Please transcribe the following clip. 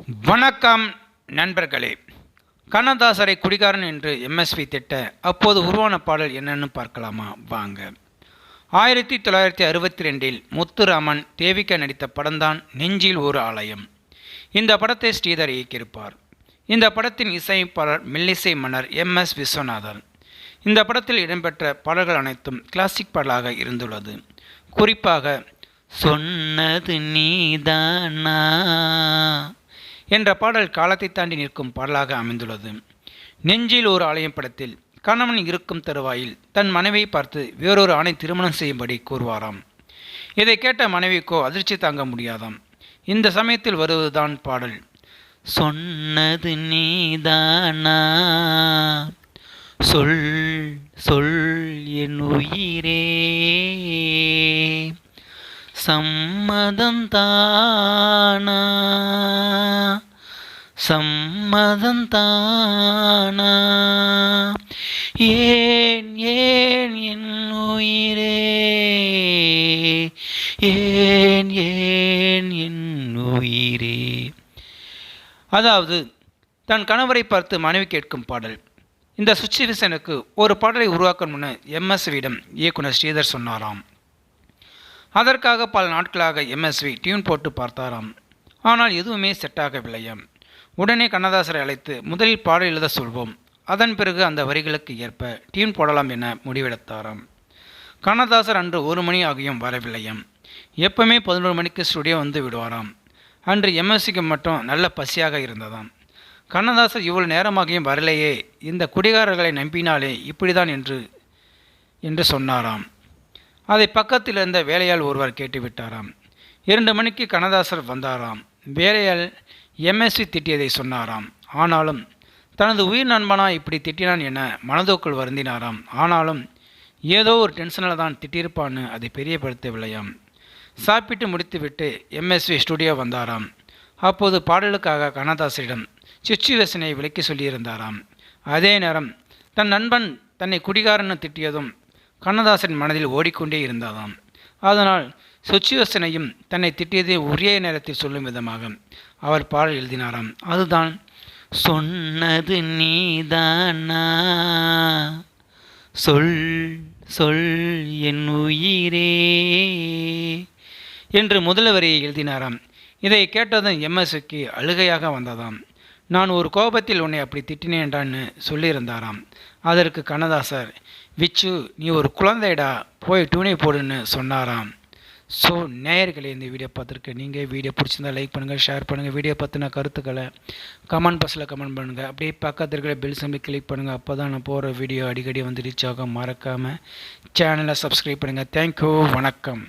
வணக்கம் நண்பர்களே. கண்ணதாசரை குடிகாரன் என்று எம்எஸ்வி திட்ட அப்போது உருவான பாடல் என்னன்னு பார்க்கலாமா வாங்க. 1962 முத்துராமன் தேவிகா நடித்த படம்தான் நெஞ்சில் ஒரு ஆலயம். இந்த படத்தை ஸ்ரீதர் இயக்கியிருப்பார். இந்த படத்தின் இசையமைப்பாளர் மெல்லிசை மன்னர் எம்எஸ் விஸ்வநாதன். இந்த படத்தில் இடம்பெற்ற பாடல்கள் அனைத்தும் கிளாசிக் பாடலாக இருந்துள்ளது. குறிப்பாக சொன்னது நீதானா என்ற பாடல் காலத்தை தாண்டி நிற்கும் பாடலாக அமைந்துள்ளது. நெஞ்சில் ஒரு ஆலயம் படத்தில் கணவன் இருக்கும் தருவாயில் தன் மனைவியை பார்த்து வேறொரு ஆணை திருமணம் செய்யும்படி கூறுவாராம். இதை கேட்ட மனைவிக்கோ அதிர்ச்சி தாங்க முடியாதாம். இந்த சமயத்தில் வருவதுதான் பாடல் சொன்னது நீதானா சொல் சொல் என் உயிரே சம்மதந்தானா சம்மதந்தானா ஏன் ஏன் என் உயிரே ஏன் ஏன் என் உயிரே. அதாவது தன் கணவரை பார்த்து மனைவி கேட்கும் பாடல். இந்த சுச்சுவேஷனுக்கு ஒரு பாடலை உருவாக்கணும்னு எம்எஸ்வியிடம் இயக்குனர் ஸ்ரீதர் சொன்னாராம். அதற்காக பல நாட்களாக எம்எஸ்வி டியூன் போட்டு பார்த்தாராம். ஆனால் எதுவுமே செட் ஆகவில்லையாம். உடனே கண்ணதாசரை அழைத்து முதலில் பாடல் எழுத சொல்வோம், அதன் பிறகு அந்த வரிகளுக்கு ஏற்ப டியூன் போடலாம் என முடிவெடுத்தாராம். கண்ணதாசர் அன்று 1 மணி ஆகியும் வரவில்லையாம். எப்பவுமே 11 மணிக்கு ஸ்டுடியோ வந்து விடுவாராம். அன்று எம்எஸ்விக்கு மட்டும் நல்ல பசியாக இருந்ததாம். கண்ணதாசர் இவ்வளவு நேரமாகியும் வரலையே, இந்த குடிகாரர்களை நம்பினாலே இப்படிதான் என்று சொன்னாராம். அதை பக்கத்தில் இருந்த வேலையால் ஒருவர் கேட்டுவிட்டாராம். 2 மணிக்கு கண்ணதாசர் வந்தாராம். வேலையால் எம்எஸ்வி திட்டியதை சொன்னாராம். ஆனாலும் தனது உயிர் நண்பனா இப்படி திட்டினான் என மனதோக்குள் வருந்தினாராம். ஆனாலும் ஏதோ ஒரு டென்ஷனில் தான் திட்டியிருப்பான்னு அதை பெரியப்படுத்தவில்லையாம். சாப்பிட்டு முடித்துவிட்டு எம்எஸ்வி ஸ்டுடியோ வந்தாராம். அப்போது பாடலுக்காக கண்ணதாசரிடம் சிச்சுவேஷனை விளக்கி சொல்லியிருந்தாராம். அதே நேரம் தன் நண்பன் தன்னை குடிகாரன்னு திட்டியதும் கண்ணதாசன் மனதில் ஓடிக்கொண்டே இருந்ததாம். அதனால் சுச்சுவேஷனையும் தன்னை திட்டியதை ஒரே நேரத்தில் சொல்லும் விதமாக அவர் பாடல் எழுதினாராம். அதுதான் சொன்னது நீதானா சொல் சொல் என் உயிரே என்று முதல் வரியை எழுதினாராம். இதை கேட்டதும் எம்எஸ்க்கு அழுகையாக வந்ததாம். நான் ஒரு கோபத்தில் உன்னை அப்படி திட்டினேன்டான்னு சொல்லியிருந்தாராம். அதற்கு கண்ணதாசர், விச்சு நீ ஒரு குழந்தைடா, போய் டியூனை போடுன்னு சொன்னாராம். ஸோ நேயர்களே, இந்த வீடியோ பார்த்துருக்க நீங்கள் வீடியோ பிடிச்சிருந்தா லைக் பண்ணுங்கள், ஷேர் பண்ணுங்கள். வீடியோ பற்றின கருத்துக்களை கமெண்ட் பாக்ஸில் கமெண்ட் பண்ணுங்கள். அப்படியே பக்கத்தில் இருக்கிற பெல் சிம்பலை கிளிக் பண்ணுங்கள். அப்போ தான் நான் போகிற வீடியோ அடிக்கடி வந்து ரீச் ஆகும். மறக்காமல் சேனலை சப்ஸ்கிரைப் பண்ணுங்கள். தேங்க்யூ, வணக்கம்.